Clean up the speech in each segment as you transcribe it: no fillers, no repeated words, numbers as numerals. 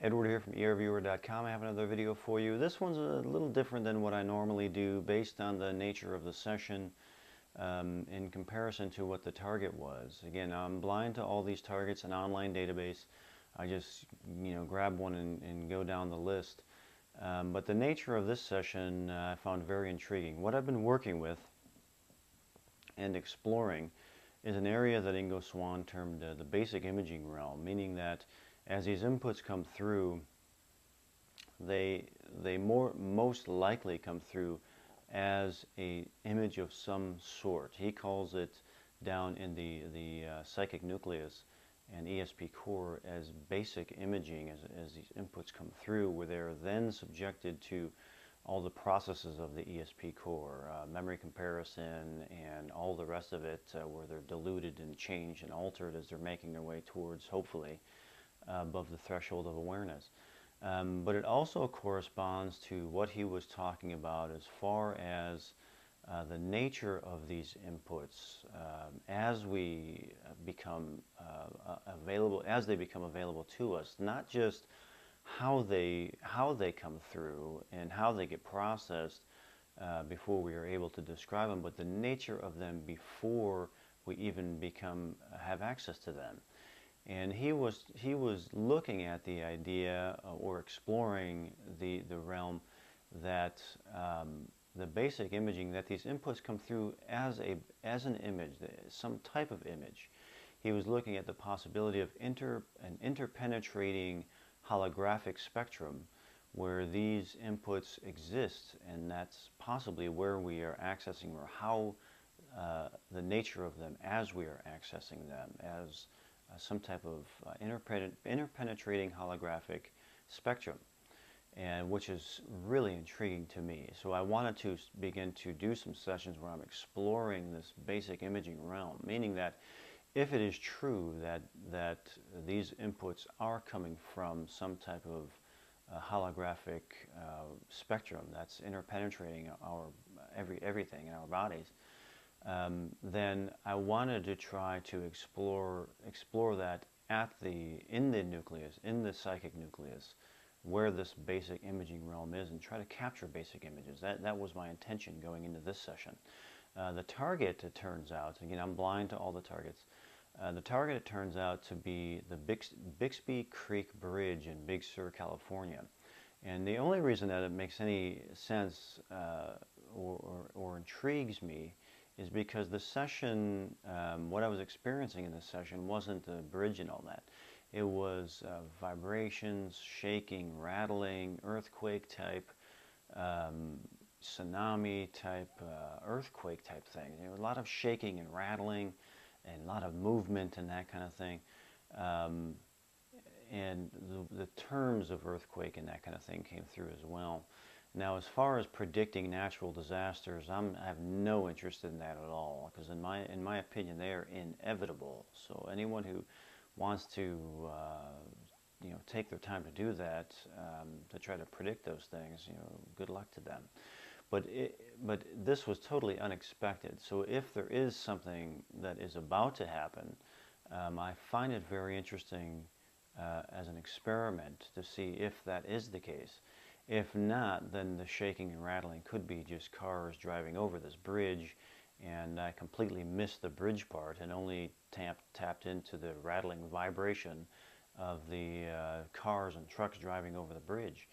Edward here from earviewer.com. I have another video for you. This one's a little different than what I normally do based on the nature of the session in comparison to what the target was. Again, I'm blind to all these targets, an online database. I just grab one and go down the list. But the nature of this session I found very intriguing. What I've been working with and exploring is an area that Ingo Swann termed the basic imaging realm, meaning that as these inputs come through, they most likely come through as a image of some sort. He calls it down in the psychic nucleus and ESP core as basic imaging as these inputs come through, where they're then subjected to all the processes of the ESP core, memory comparison and all the rest of it, where they're diluted and changed and altered as they're making their way towards, hopefully, above the threshold of awareness. But it also corresponds to what he was talking about as far as the nature of these inputs as we become available, as they become available to us, not just how they come through and how they get processed before we are able to describe them, but the nature of them before we even have access to them. And he was looking at the idea or exploring the realm that the basic imaging, that these inputs come through as an image, some type of image. He was looking at the possibility of an interpenetrating holographic spectrum where these inputs exist, and that's possibly where we are accessing, or how the nature of them as we are accessing them, as some type of interpenetrating holographic spectrum, and which is really intriguing to me. So I wanted to begin to do some sessions where I'm exploring this basic imaging realm, meaning that if it is true that these inputs are coming from some type of holographic spectrum that's interpenetrating everything in our bodies, then I wanted to try to explore that in the nucleus, in the psychic nucleus, where this basic imaging realm is, and try to capture basic images. That was my intention going into this session. The target, it turns out, again, I'm blind to all the targets. The target, it turns out to be the Bixby Creek Bridge in Big Sur, California. And the only reason that it makes any sense or intrigues me is because the session, what I was experiencing in this session wasn't the bridge and all that. It was vibrations, shaking, rattling, earthquake type, tsunami type, earthquake type thing. There was a lot of shaking and rattling and a lot of movement and that kind of thing. And the terms of earthquake and that kind of thing came through as well. Now, as far as predicting natural disasters, I have no interest in that at all, because in my opinion, they are inevitable. So anyone who wants to take their time to do that, to try to predict those things, good luck to them. But this was totally unexpected. So if there is something that is about to happen, I find it very interesting as an experiment to see if that is the case. If not, then the shaking and rattling could be just cars driving over this bridge, and I completely missed the bridge part and only tapped into the rattling vibration of the cars and trucks driving over the bridge.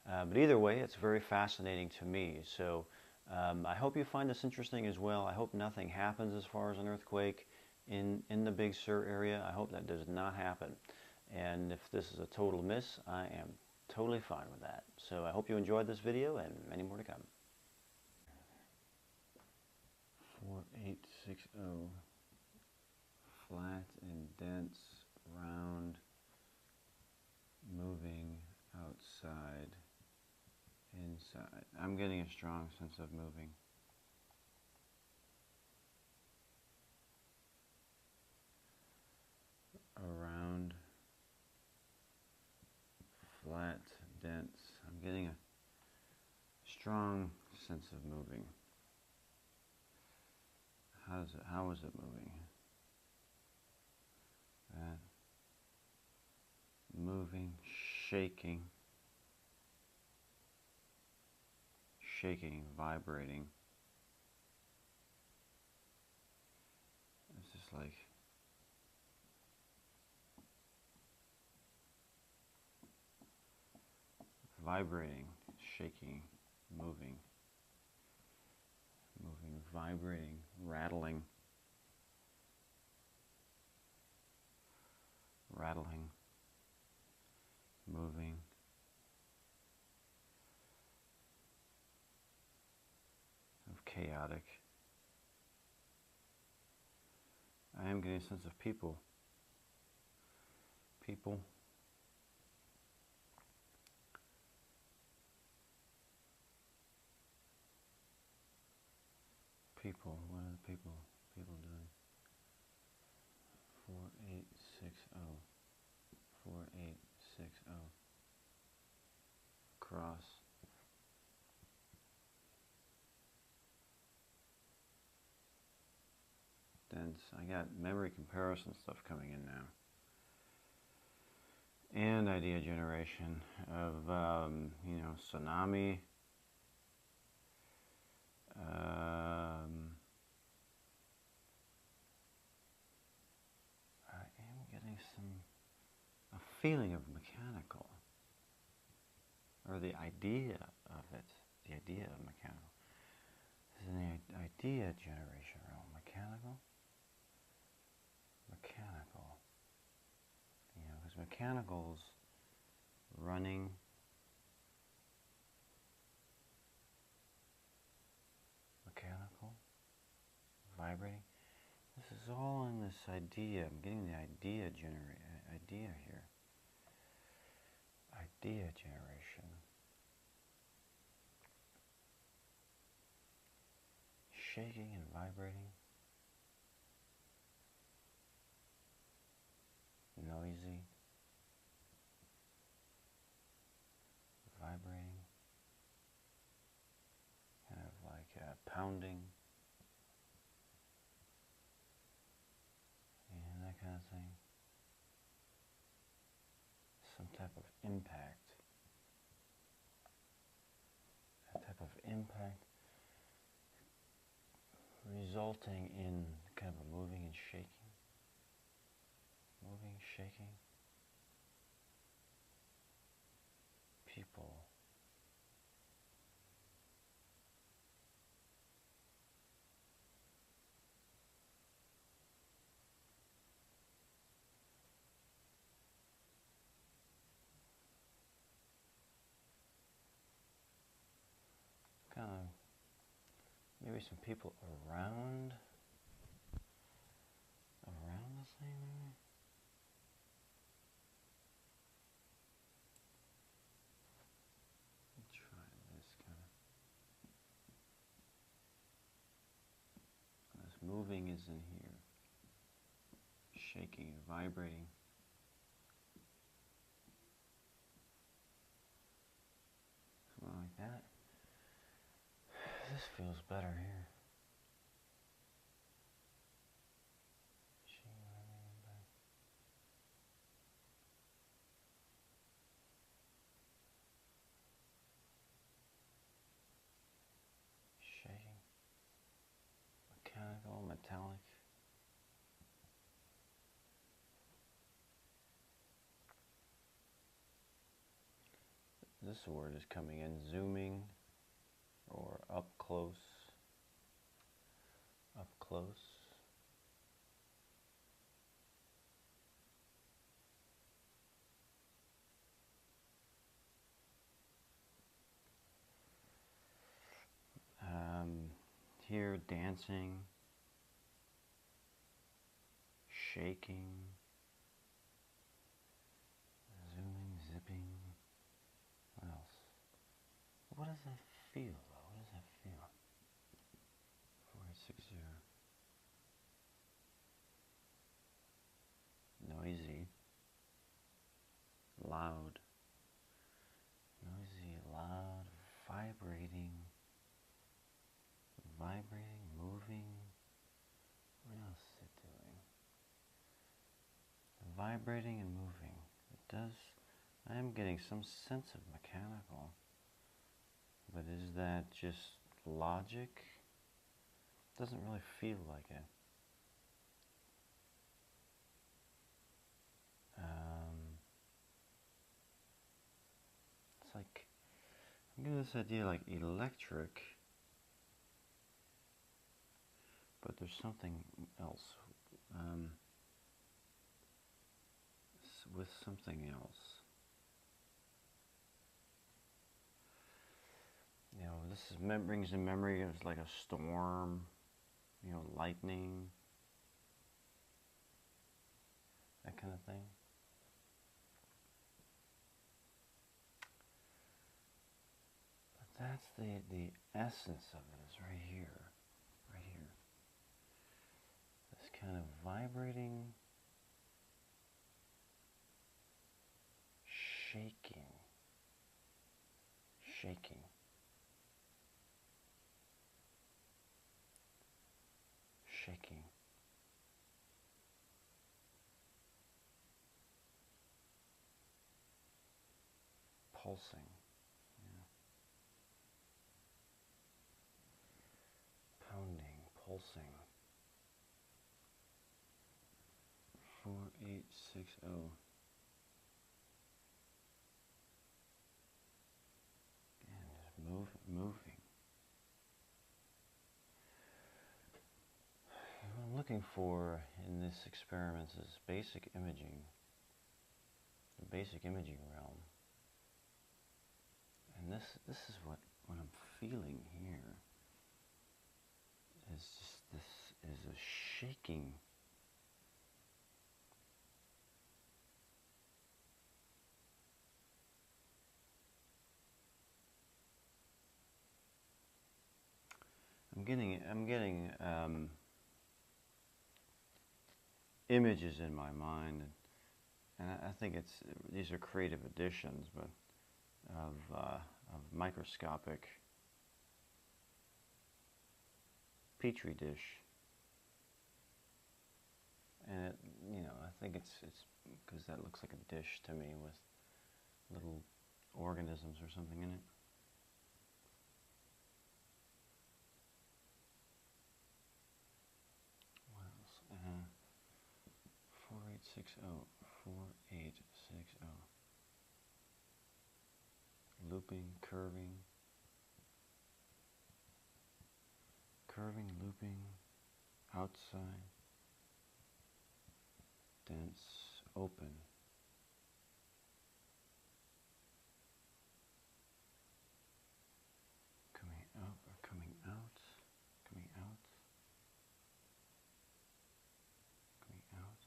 But either way, it's very fascinating to me. So I hope you find this interesting as well. I hope nothing happens as far as an earthquake in the Big Sur area. I hope that does not happen. And if this is a total miss, I am totally fine with that. So I hope you enjoyed this video, and many more to come. 4860, flat and dense, round, moving, outside, inside. I'm getting a strong sense of moving. Around, flat, dense. I'm getting a strong sense of moving. How is it moving? That moving, shaking, shaking, vibrating. It's just like vibrating, shaking, moving, moving, vibrating, rattling, rattling, moving. Of chaotic. I am getting a sense of people. People. People. What are the people doing? 4860. 4860. Cross. Dense. I got memory comparison stuff coming in now. And idea generation of, tsunami. I am getting a feeling of mechanical, or the idea of it, the idea of mechanical. This is an idea generation realm. Mechanical? Mechanical. Because mechanical's running, mechanical, vibrating. This is all in this idea. I'm getting the idea here. Idea generation. Shaking and vibrating. Noisy. Vibrating. Kind of like pounding. And that kind of thing. Some type of impact. That type of impact resulting in kind of a moving and shaking. Moving, shaking. People. Kind of maybe some people around this thing, maybe. Let's try this kind of. This moving is in here, shaking and vibrating. Something like that. This feels better here. Shaking. Mechanical, metallic. This word is coming in, zooming, or up close. Up close. Here, dancing, shaking, zooming, zipping. What else? What does that feel, though? What does that feel? 4860. Noisy. Loud. Noisy, loud, vibrating. Vibrating, moving. What else is it doing? Vibrating and moving. It does. I am getting some sense of mechanical, but is that just logic? Doesn't really feel like it. It's like, I'm getting this idea like electric, but there's something else with something else. You know, this is brings to memory of like a storm, you know, lightning, that kind of thing. But that's the essence of it is right here, right here. This kind of vibrating, shaking, shaking. Shaking. Pulsing. Yeah. Pounding, pulsing. 4860. And just moving. What I'm looking for in this experiment is basic imaging. The basic imaging realm. And this is what I'm feeling here. Is just this is a shaking. I'm getting images in my mind, and I think these are creative additions, but of microscopic petri dish, and it, you know, I think it's because that looks like a dish to me with little organisms or something in it. What else? 4860, 4860. Looping, curving, looping, outside, dense, open. Coming up or coming out, coming out, coming out,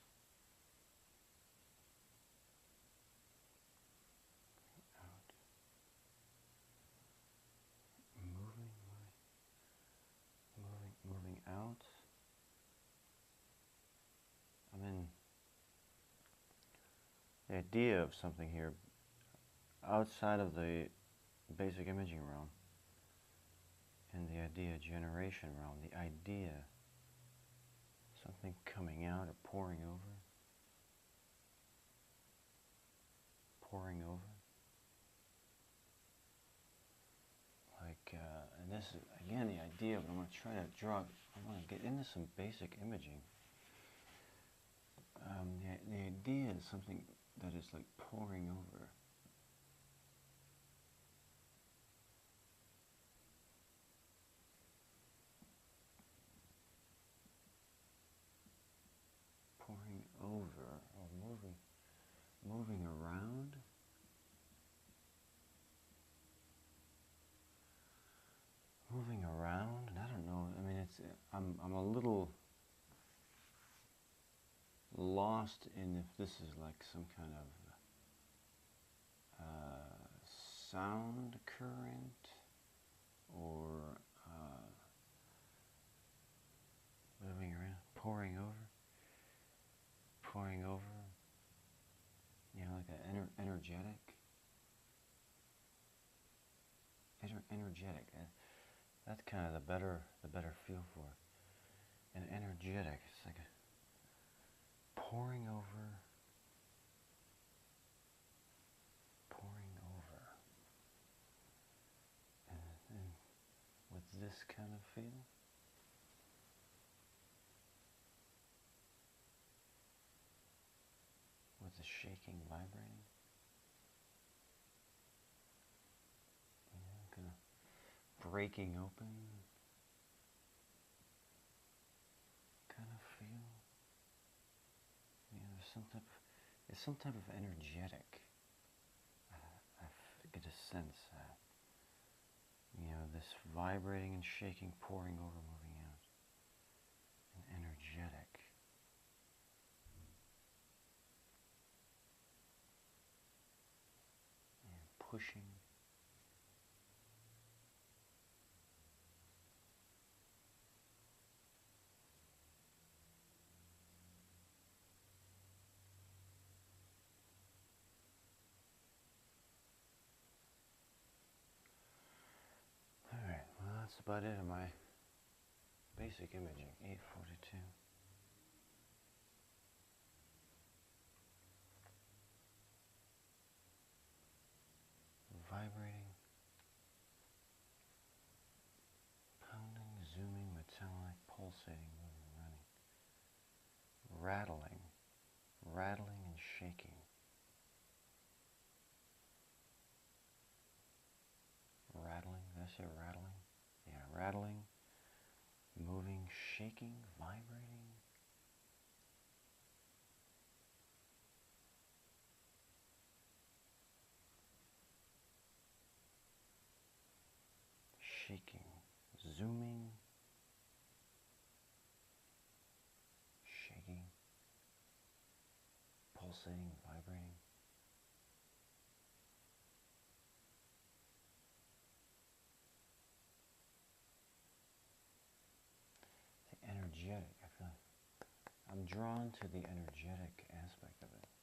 out, moving out. I mean, the idea of something here outside of the basic imaging realm and the idea generation realm, the idea, something coming out or pouring over, like, and this is again the idea, but I'm going to try to draw, I want to get into some basic imaging. The idea is something that is like pouring over. Pouring over, or moving around. Moving around, and I don't know, I mean, I'm a little lost in if this is like some kind of sound current or moving around, pouring over, you know, like an energetic. That's kind of the better feel for it. An energetic, it's like a pouring over. kind of feel? With the shaking, vibrating? Kind of breaking open? Kind of feel? There's some type of energetic. I get a sense that, this vibrating and shaking, pouring over, moving out. And energetic. And pushing. Alright, well that's about it on my basic imaging, 842. Vibrating, pounding, zooming, metallic, pulsating, moving, running, rattling, rattling and shaking. Rattling, did I say rattling? Yeah, rattling, moving, shaking, vibrating. Shaking, zooming, shaking, pulsating, vibrating. The energetic, I feel like I'm drawn to the energetic aspect of it.